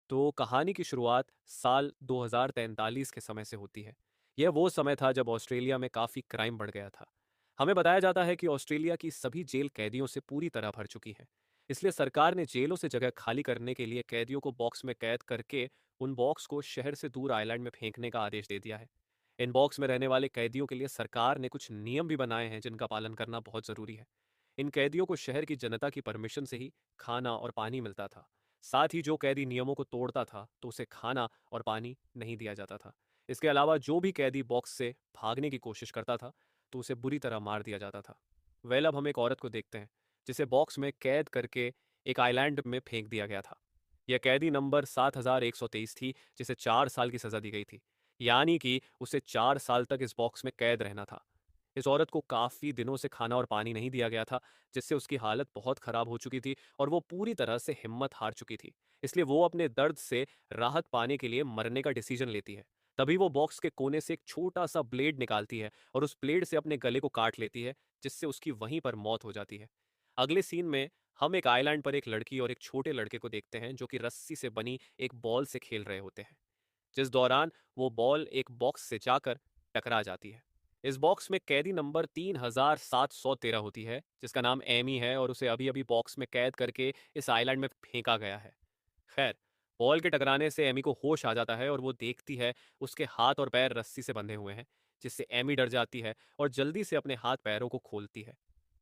तो कहानी की शुरुआत साल 2043 के समय से होती है। यह वो समय था जब ऑस्ट्रेलिया में काफ़ी क्राइम बढ़ गया था। हमें बताया जाता है कि ऑस्ट्रेलिया की सभी जेल कैदियों से पूरी तरह भर चुकी हैं। इसलिए सरकार ने जेलों से जगह खाली करने के लिए कैदियों को बॉक्स में कैद करके उन बॉक्स को शहर से दूर आइलैंड में फेंकने का आदेश दे दिया है। इन बॉक्स में रहने वाले कैदियों के लिए सरकार ने कुछ नियम भी बनाए हैं जिनका पालन करना बहुत ज़रूरी है। इन कैदियों को शहर की जनता की परमिशन से ही खाना और पानी मिलता था। साथ ही जो कैदी नियमों को तोड़ता था तो उसे खाना और पानी नहीं दिया जाता था। इसके अलावा जो भी कैदी बॉक्स से भागने की कोशिश करता था तो उसे बुरी तरह मार दिया जाता था। वेल, अब हम एक औरत को देखते हैं जिसे बॉक्स में कैद करके एक आइलैंड में फेंक दिया गया था। यह कैदी नंबर 7123 थी, जिसे 4 साल की सजा दी गई थी। यानी कि उसे 4 साल तक इस बॉक्स में कैद रहना था। इस औरत को काफ़ी दिनों से खाना और पानी नहीं दिया गया था, जिससे उसकी हालत बहुत ख़राब हो चुकी थी और वो पूरी तरह से हिम्मत हार चुकी थी। इसलिए वो अपने दर्द से राहत पाने के लिए मरने का डिसीजन लेती है। तभी वो बॉक्स के कोने से एक छोटा-सा ब्लेड निकालती है और उस ब्लेड से अपने गले को काट लेती है, जिससे उसकी वहीं पर मौत हो जाती है। अगले सीन में हम एक आइलैंड पर एक लड़की और एक छोटे लड़के को देखते हैं, जो कि रस्सी से बनी एक बॉल से खेल रहे होते हैं। जिस दौरान वो बॉल एक बॉक्स से जाकर टकरा जाती है। इस बॉक्स में कैदी नंबर 3713 होती है, जिसका नाम एमी है और उसे अभी अभी बॉक्स में कैद करके इस आइलैंड में फेंका गया है। खैर, बॉल के टकराने से एमी को होश आ जाता है और वो देखती है उसके हाथ और पैर रस्सी से बंधे हुए हैं, जिससे एमी डर जाती है और जल्दी से अपने हाथ पैरों को खोलती है।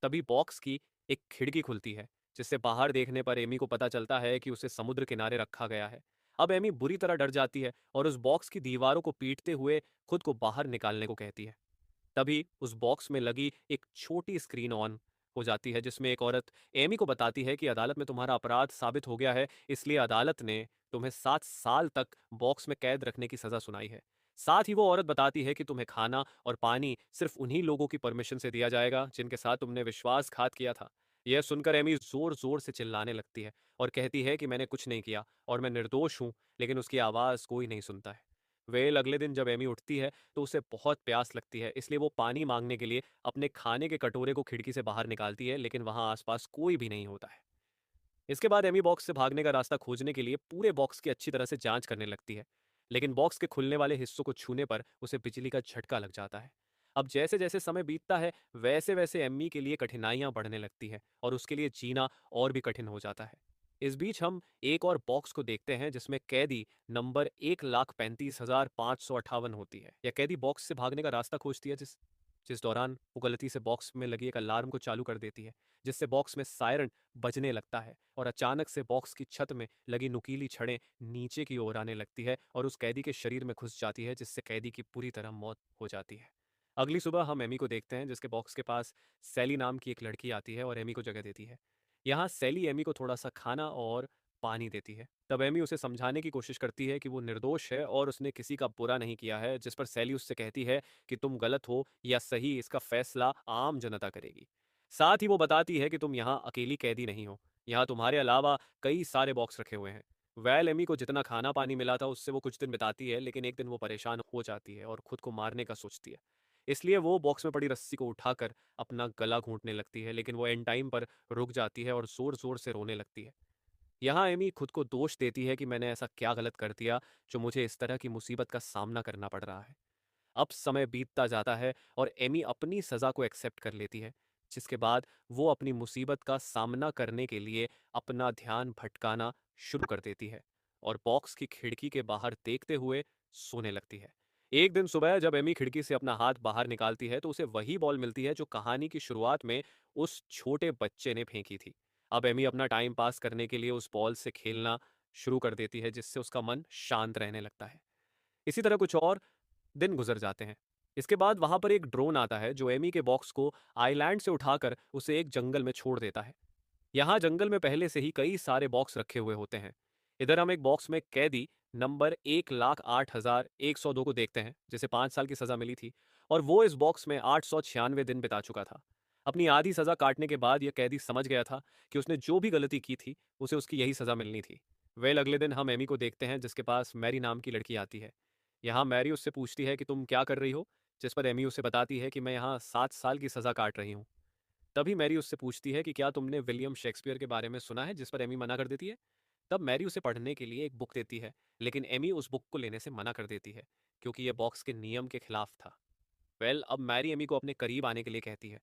तभी बॉक्स की एक खिड़की खुलती है, जिससे बाहर देखने पर एमी को पता चलता है कि उसे समुद्र किनारे रखा गया है। अब एमी बुरी तरह डर जाती है और उस बॉक्स की दीवारों को पीटते हुए खुद को बाहर निकालने को कहती है। तभी उस बॉक्स में लगी एक छोटी स्क्रीन ऑन हो जाती है, जिसमें एक औरत एमी को बताती है कि अदालत में तुम्हारा अपराध साबित हो गया है, इसलिए अदालत ने तुम्हें 7 साल तक बॉक्स में कैद रखने की सजा सुनाई है। साथ ही वो औरत बताती है कि तुम्हें खाना और पानी सिर्फ उन्हीं लोगों की परमिशन से दिया जाएगा जिनके साथ तुमने विश्वासघात किया था। यह सुनकर एमी जोर जोर से चिल्लाने लगती है और कहती है कि मैंने कुछ नहीं किया और मैं निर्दोष हूं, लेकिन उसकी आवाज़ कोई नहीं सुनता है। वेल, अगले दिन जब एमी उठती है तो उसे बहुत प्यास लगती है, इसलिए वो पानी मांगने के लिए अपने खाने के कटोरे को खिड़की से बाहर निकालती है, लेकिन वहां आसपास कोई भी नहीं होता है। इसके बाद एमी बॉक्स से भागने का रास्ता खोजने के लिए पूरे बॉक्स की अच्छी तरह से जांच करने लगती है, लेकिन बॉक्स के खुलने वाले हिस्सों को छूने पर उसे बिजली का झटका लग जाता है। अब जैसे जैसे समय बीतता है वैसे वैसे एम्मी के लिए कठिनाइयां बढ़ने लगती है और उसके लिए जीना और भी कठिन हो जाता है। इस बीच हम एक और बॉक्स को देखते हैं जिसमें कैदी नंबर 1,35,558 होती है। यह कैदी बॉक्स से भागने का रास्ता खोजती है, जिस जिस दौरान वो गलती से बॉक्स में लगी एक अलार्म को चालू कर देती है, जिससे बॉक्स में सायरन बजने लगता है और अचानक से बॉक्स की छत में लगी नुकीली छड़ें नीचे की ओर आने लगती है और उस कैदी के शरीर में घुस जाती है, जिससे कैदी की पूरी तरह मौत हो जाती है। अगली सुबह हम एमी को देखते हैं जिसके बॉक्स के पास सैली नाम की एक लड़की आती है और एमी को जगह देती है। यहाँ सैली एमी को थोड़ा सा खाना और पानी देती है। तब एमी उसे समझाने की कोशिश करती है कि वो निर्दोष है और उसने किसी का बुरा नहीं किया है, जिस पर सैली उससे कहती है कि तुम गलत हो या सही, इसका फैसला आम जनता करेगी। साथ ही वो बताती है कि तुम यहाँ अकेली कैदी नहीं हो, यहाँ तुम्हारे अलावा कई सारे बॉक्स रखे हुए हैं। वैल, एमी को जितना खाना पानी मिला था उससे वो कुछ दिन बिताती है, लेकिन एक दिन वो परेशान हो जाती है और खुद को मारने का सोचती है। इसलिए वो बॉक्स में पड़ी रस्सी को उठाकर अपना गला घूंटने लगती है, लेकिन वो एंड टाइम पर रुक जाती है और जोर जोर से रोने लगती है। यहाँ एमी खुद को दोष देती है कि मैंने ऐसा क्या गलत कर दिया जो मुझे इस तरह की मुसीबत का सामना करना पड़ रहा है। अब समय बीतता जाता है और एमी अपनी सजा को एक्सेप्ट कर लेती है, जिसके बाद वो अपनी मुसीबत का सामना करने के लिए अपना ध्यान भटकाना शुरू कर देती है और बॉक्स की खिड़की के बाहर देखते हुए सोने लगती है। एक दिन सुबह जब एमी खिड़की से अपना हाथ बाहर निकालती है तो उसे वही बॉल मिलती है जो कहानी की शुरुआत में उस छोटे बच्चे ने फेंकी थी। अब एमी अपना टाइम पास करने के लिए उस बॉल से खेलना शुरू कर देती है, जिससे उसका मन शांत रहने लगता है। इसी तरह कुछ और दिन गुजर जाते हैं। इसके बाद वहां पर एक ड्रोन आता है जो एमी के बॉक्स को आइलैंड से उठाकर उसे एक जंगल में छोड़ देता है। यहाँ जंगल में पहले से ही कई सारे बॉक्स रखे हुए होते हैं। इधर हम एक बॉक्स में कैदी नंबर 1,08,102 को देखते हैं, जिसे 5 साल की सजा मिली थी और वो इस बॉक्स में 896 दिन बिता चुका था। अपनी आधी सजा काटने के बाद यह कैदी समझ गया था कि उसने जो भी गलती की थी उसे उसकी यही सजा मिलनी थी। वेल, अगले दिन हम एमी को देखते हैं जिसके पास मैरी नाम की लड़की आती है। यहाँ मैरी उससे पूछती है कि तुम क्या कर रही हो, जिस पर एमी उसे बताती है कि मैं यहाँ 7 साल की सजा काट रही हूँ। तभी मैरी उससे पूछती है कि क्या तुमने विलियम शेक्सपियर के बारे में सुना है, जिस पर एमी मना कर देती है। तब मैरी उसे पढ़ने के लिए एक बुक देती है, लेकिन एमी उस बुक को लेने से मना कर देती है, क्योंकि यह बॉक्स के नियम के खिलाफ था। अब मैरी एमी को अपने करीब आने के लिए कहती है।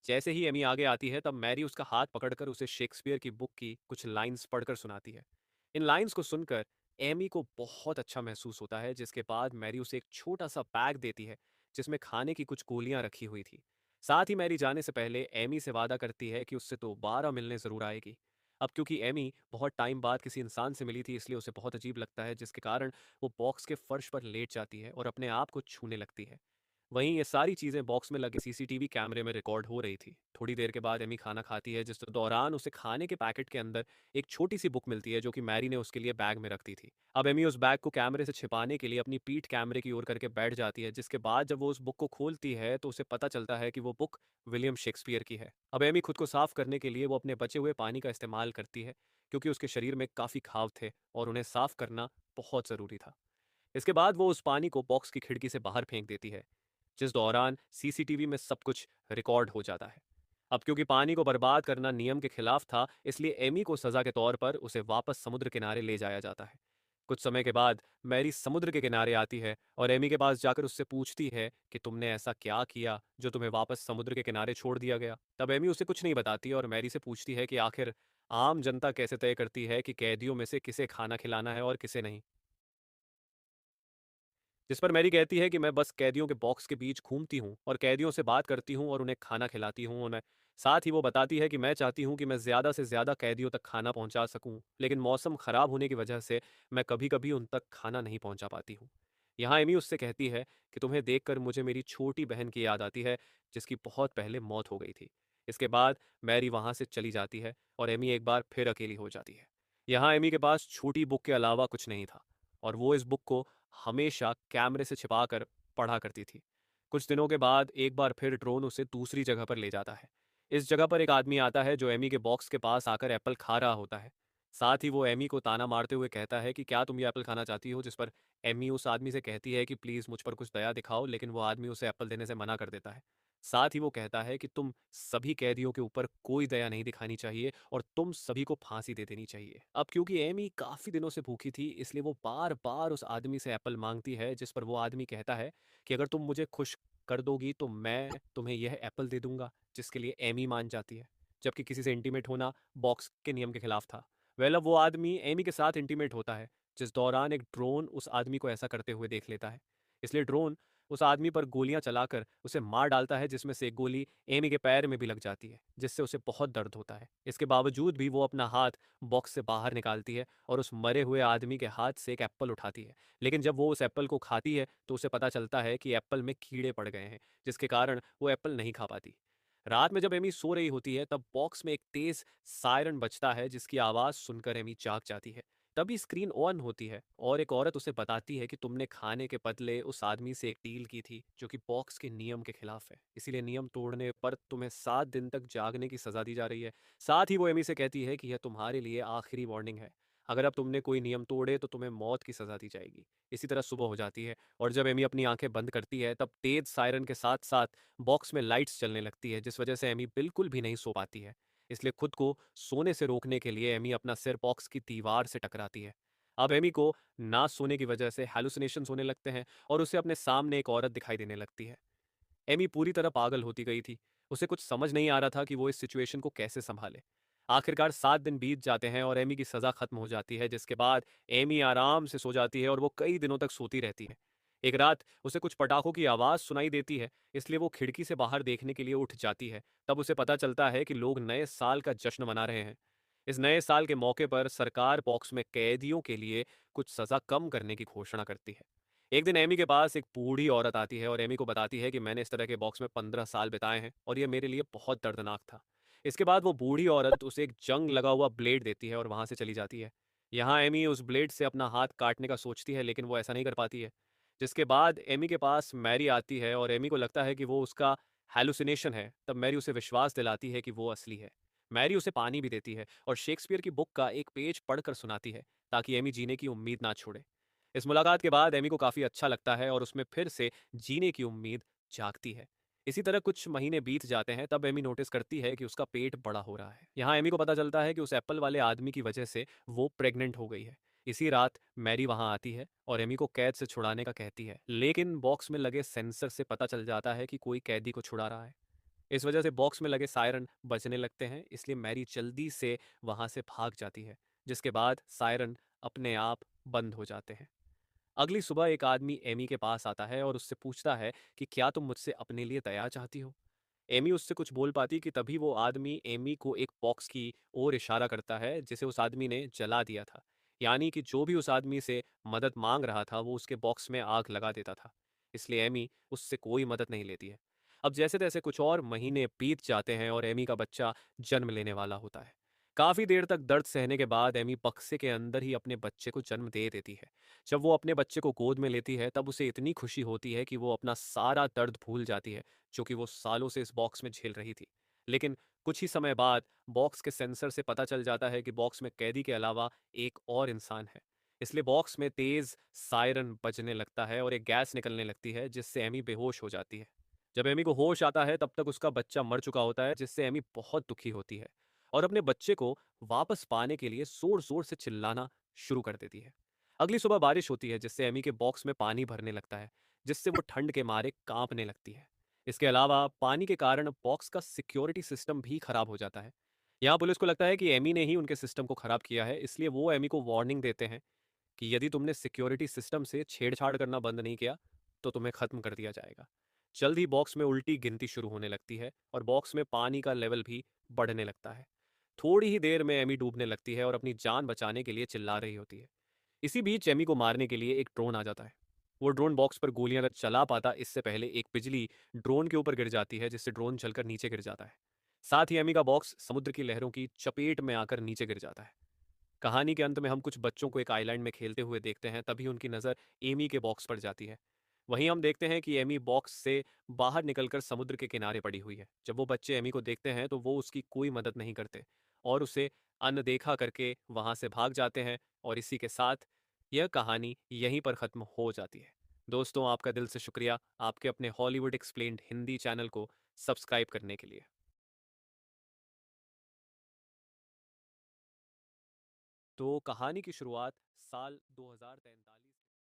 जैसे ही एमी आगे आती है, तब मैरी उसका हाथ पकड़कर उसे शेक्सपियर की बुक की कुछ लाइंस पढ़कर सुनाती है। इन लाइंस को सुनकर एमी को बहुत अच्छा महसूस होता है, जिसके बाद मैरी उसे एक छोटा सा बैग देती है, जिसमें खाने की कुछ गोलियां रखी हुई थी। साथ ही मैरी जाने से पहले एमी से वादा करती है कि उससे दोबारा मिलने ज़रूर आएगी। अब क्योंकि एमी बहुत टाइम बाद किसी इंसान से मिली थी, इसलिए उसे बहुत अजीब लगता है, जिसके कारण वो बॉक्स के फर्श पर लेट जाती है और अपने आप को छूने लगती है। वहीं ये सारी चीज़ें बॉक्स में लगे सीसीटीवी कैमरे में रिकॉर्ड हो रही थी। थोड़ी देर के बाद एमी खाना खाती है, जिस दौरान उसे खाने के पैकेट के अंदर एक छोटी सी बुक मिलती है, जो कि मैरी ने उसके लिए बैग में रख दी थी। अब एमी उस बैग को कैमरे से छिपाने के लिए अपनी पीठ कैमरे की ओर करके बैठ जाती है, जिसके बाद जब वो उस बुक को खोलती है तो उसे पता चलता है कि वो बुक विलियम शेक्सपियर की है। अब एमी खुद को साफ करने के लिए वो अपने बचे हुए पानी का इस्तेमाल करती है, क्योंकि उसके शरीर में काफ़ी घाव थे और उन्हें साफ करना बहुत ज़रूरी था। इसके बाद वो उस पानी को बॉक्स की खिड़की से बाहर फेंक देती है, जिस दौरान सीसीटीवी में सब कुछ रिकॉर्ड हो जाता है। अब क्योंकि पानी को बर्बाद करना नियम के खिलाफ था, इसलिए एमी को सजा के तौर पर उसे वापस समुद्र किनारे ले जाया जाता है। कुछ समय के बाद मैरी समुद्र के किनारे आती है और एमी के पास जाकर उससे पूछती है कि तुमने ऐसा क्या किया जो तुम्हें वापस समुद्र के किनारे छोड़ दिया गया। तब एमी उसे कुछ नहीं बताती और मैरी से पूछती है कि आखिर आम जनता कैसे तय करती है कि कैदियों में से किसे खाना खिलाना है और किसे नहीं। जिस पर मैरी कहती है कि मैं बस कैदियों के बॉक्स के बीच घूमती हूँ और कैदियों से बात करती हूँ और उन्हें खाना खिलाती हूँ उन्हें। साथ ही वो बताती है कि मैं चाहती हूँ कि मैं ज़्यादा से ज़्यादा कैदियों तक खाना पहुँचा सकूँ, लेकिन मौसम ख़राब होने की वजह से मैं कभी कभी उन तक खाना नहीं पहुँचा पाती हूँ। यहाँ एमी उससे कहती है कि तुम्हें देखकर मुझे मेरी छोटी बहन की याद आती है, जिसकी बहुत पहले मौत हो गई थी। इसके बाद मैरी वहाँ से चली जाती है और एमी एक बार फिर अकेली हो जाती है। यहाँ एमी के पास छोटी बुक के अलावा कुछ नहीं था, और वो इस बुक को हमेशा कैमरे से छिपाकर पढ़ा करती थी। कुछ दिनों के बाद एक बार फिर ड्रोन उसे दूसरी जगह पर ले जाता है। इस जगह पर एक आदमी आता है जो एमी के बॉक्स के पास आकर एप्पल खा रहा होता है। साथ ही वो एमी को ताना मारते हुए कहता है कि क्या तुम ये एप्पल खाना चाहती हो, जिस पर एमी उस आदमी से कहती है कि प्लीज़ मुझ पर कुछ दया दिखाओ, लेकिन वो आदमी उसे एप्पल देने से मना कर देता है। साथ ही वो कहता है कि तुम सभी कैदियों के ऊपर कोई दया नहीं दिखानी चाहिए और तुम सभी को फांसी दे देनी चाहिए। अब क्योंकि एमी काफ़ी दिनों से भूखी थी, इसलिए वो बार-बार उस आदमी से एप्पल मांगती है, जिस पर वो आदमी कहता है कि अगर तुम मुझे खुश कर दोगी तो मैं तुम्हें यह एप्पल दे दूंगा, जिसके लिए एमी मान जाती है, जबकि किसी से इंटीमेट होना बॉक्स के नियम के खिलाफ था। अब वो आदमी एमी के साथ इंटीमेट होता है, जिस दौरान एक ड्रोन उस आदमी को ऐसा करते हुए देख लेता है। इसलिए ड्रोन उस आदमी पर गोलियां चलाकर उसे मार डालता है, जिसमें से एक गोली एमी के पैर में भी लग जाती है, जिससे उसे बहुत दर्द होता है। इसके बावजूद भी वो अपना हाथ बॉक्स से बाहर निकालती है और उस मरे हुए आदमी के हाथ से एक एप्पल उठाती है। लेकिन जब वो उस एप्पल को खाती है तो उसे पता चलता है कि एप्पल में कीड़े पड़ गए हैं, जिसके कारण वो एप्पल नहीं खा पाती। रात में जब एमी सो रही होती है, तब बॉक्स में एक तेज सायरन बजता है, जिसकी आवाज़ सुनकर एमी जाग जाती है। तभी स्क्रीन ऑन होती है और एक औरत उसे बताती है कि तुमने खाने के बदले उस आदमी से एक डील की थी, जो कि बॉक्स के नियम के खिलाफ है, इसीलिए नियम तोड़ने पर तुम्हें 7 दिन तक जागने की सजा दी जा रही है। साथ ही वो एमी से कहती है कि यह तुम्हारे लिए आखिरी वार्निंग है। अगर अब तुमने कोई नियम तोड़े तो तुम्हें मौत की सजा दी जाएगी। इसी तरह सुबह हो जाती है और जब एमी अपनी आंखें बंद करती है, तब तेज सायरन के साथ साथ बॉक्स में लाइट्स चलने लगती है, जिस वजह से एमी बिल्कुल भी नहीं सो पाती है। इसलिए खुद को सोने से रोकने के लिए एमी अपना सिर बॉक्स की दीवार से टकराती है। अब एमी को ना सोने की वजह से हैलुसिनेशंस होने लगते हैं और उसे अपने सामने एक औरत दिखाई देने लगती है। एमी पूरी तरह पागल होती गई थी। उसे कुछ समझ नहीं आ रहा था कि वो इस सिचुएशन को कैसे संभाले। आखिरकार 7 दिन बीत जाते हैं और एमी की सज़ा खत्म हो जाती है, जिसके बाद एमी आराम से सो जाती है और वो कई दिनों तक सोती रहती है। एक रात उसे कुछ पटाखों की आवाज़ सुनाई देती है, इसलिए वो खिड़की से बाहर देखने के लिए उठ जाती है। तब उसे पता चलता है कि लोग नए साल का जश्न मना रहे हैं। इस नए साल के मौके पर सरकार बॉक्स में कैदियों के लिए कुछ सज़ा कम करने की घोषणा करती है। एक दिन एमी के पास एक बूढ़ी औरत आती है और एमी को बताती है कि मैंने इस तरह के बॉक्स में 15 साल बिताए हैं और ये मेरे लिए बहुत दर्दनाक था। इसके बाद वो बूढ़ी औरत उसे एक जंग लगा हुआ ब्लेड देती है और वहां से चली जाती है। यहाँ एमी उस ब्लेड से अपना हाथ काटने का सोचती है, लेकिन वो ऐसा नहीं कर पाती है। जिसके बाद एमी के पास मैरी आती है और एमी को लगता है कि वो उसका हैलुसिनेशन है। तब मैरी उसे विश्वास दिलाती है कि वो असली है। मैरी उसे पानी भी देती है और शेक्सपियर की बुक का एक पेज पढ़कर सुनाती है, ताकि एमी जीने की उम्मीद ना छोड़े। इस मुलाकात के बाद एमी को काफ़ी अच्छा लगता है और उसमें फिर से जीने की उम्मीद जागती है। इसी तरह कुछ महीने बीत जाते हैं, तब एमी नोटिस करती है कि उसका पेट बड़ा हो रहा है। यहाँ एमी को पता चलता है कि उस एप्पल वाले आदमी की वजह से वो प्रेग्नेंट हो गई है। इसी रात मैरी वहां आती है और एमी को कैद से छुड़ाने का कहती है, लेकिन बॉक्स में लगे सेंसर से पता चल जाता है कि कोई कैदी को छुड़ा रहा है। इस वजह से बॉक्स में लगे सायरन बजने लगते हैं, इसलिए मैरी जल्दी से वहां से भाग जाती है, जिसके बाद सायरन अपने आप बंद हो जाते हैं। अगली सुबह एक आदमी एमी के पास आता है और उससे पूछता है कि क्या तुम मुझसे अपने लिए दया चाहती हो। एमी उससे कुछ बोल पाती कि तभी वो आदमी एमी को एक बॉक्स की ओर इशारा करता है जिसे उस आदमी ने जला दिया था। यानी कि जो भी उस आदमी से मदद मांग रहा था वो उसके बॉक्स में आग लगा देता था। इसलिए एमी उससे कोई मदद नहीं लेती है। अब जैसे तैसे कुछ और महीने बीत जाते हैं और एमी का बच्चा जन्म लेने वाला होता है। काफी देर तक दर्द सहने के बाद एमी बक्से के अंदर ही अपने बच्चे को जन्म दे देती है। जब वो अपने बच्चे को गोद में लेती है तब उसे इतनी खुशी होती है कि वो अपना सारा दर्द भूल जाती है, जो कि वो सालों से इस बॉक्स में झेल रही थी। लेकिन कुछ ही समय बाद बॉक्स के सेंसर से पता चल जाता है कि बॉक्स में कैदी के अलावा एक और इंसान है। इसलिए बॉक्स में तेज सायरन बजने लगता है और एक गैस निकलने लगती है जिससे एमी बेहोश हो जाती है। जब एमी को होश आता है तब तक उसका बच्चा मर चुका होता है, जिससे एमी बहुत दुखी होती है और अपने बच्चे को वापस पाने के लिए जोर जोर से चिल्लाना शुरू कर देती है। अगली सुबह बारिश होती है जिससे एमी के बॉक्स में पानी भरने लगता है, जिससे वो ठंड के मारे कांपने लगती है। इसके अलावा पानी के कारण बॉक्स का सिक्योरिटी सिस्टम भी खराब हो जाता है। यहाँ पुलिस को लगता है कि एमी ने ही उनके सिस्टम को खराब किया है, इसलिए वो एमी को वार्निंग देते हैं कि यदि तुमने सिक्योरिटी सिस्टम से छेड़छाड़ करना बंद नहीं किया तो तुम्हें खत्म कर दिया जाएगा। जल्द ही बॉक्स में उल्टी गिनती शुरू होने लगती है और बॉक्स में पानी का लेवल भी बढ़ने लगता है। थोड़ी ही देर में एमी डूबने लगती है और अपनी जान बचाने के लिए चिल्ला रही होती है। इसी बीच एमी को मारने के लिए एक ड्रोन आ जाता है। वो ड्रोन बॉक्स पर गोलियां न चला पाता इससे पहले एक बिजली ड्रोन के ऊपर गिर जाती है, जिससे ड्रोन जलकर नीचे गिर जाता है। साथ ही एमी का बॉक्स समुद्र की लहरों की चपेट में आकर नीचे गिर जाता है। कहानी के अंत में हम कुछ बच्चों को एक आइलैंड में खेलते हुए देखते हैं, तभी उनकी नज़र एमी के बॉक्स पर जाती है। वहीं हम देखते हैं कि एमी बॉक्स से बाहर निकलकर समुद्र के किनारे पड़ी हुई है। जब वो बच्चे एमी को देखते हैं तो वो उसकी कोई मदद नहीं करते और उसे अनदेखा करके वहां से भाग जाते हैं। और इसी के साथ यह कहानी यहीं पर ख़त्म हो जाती है। दोस्तों, आपका दिल से शुक्रिया आपके अपने हॉलीवुड एक्सप्लेन्ड हिंदी चैनल को सब्सक्राइब करने के लिए। तो कहानी की शुरुआत साल 2043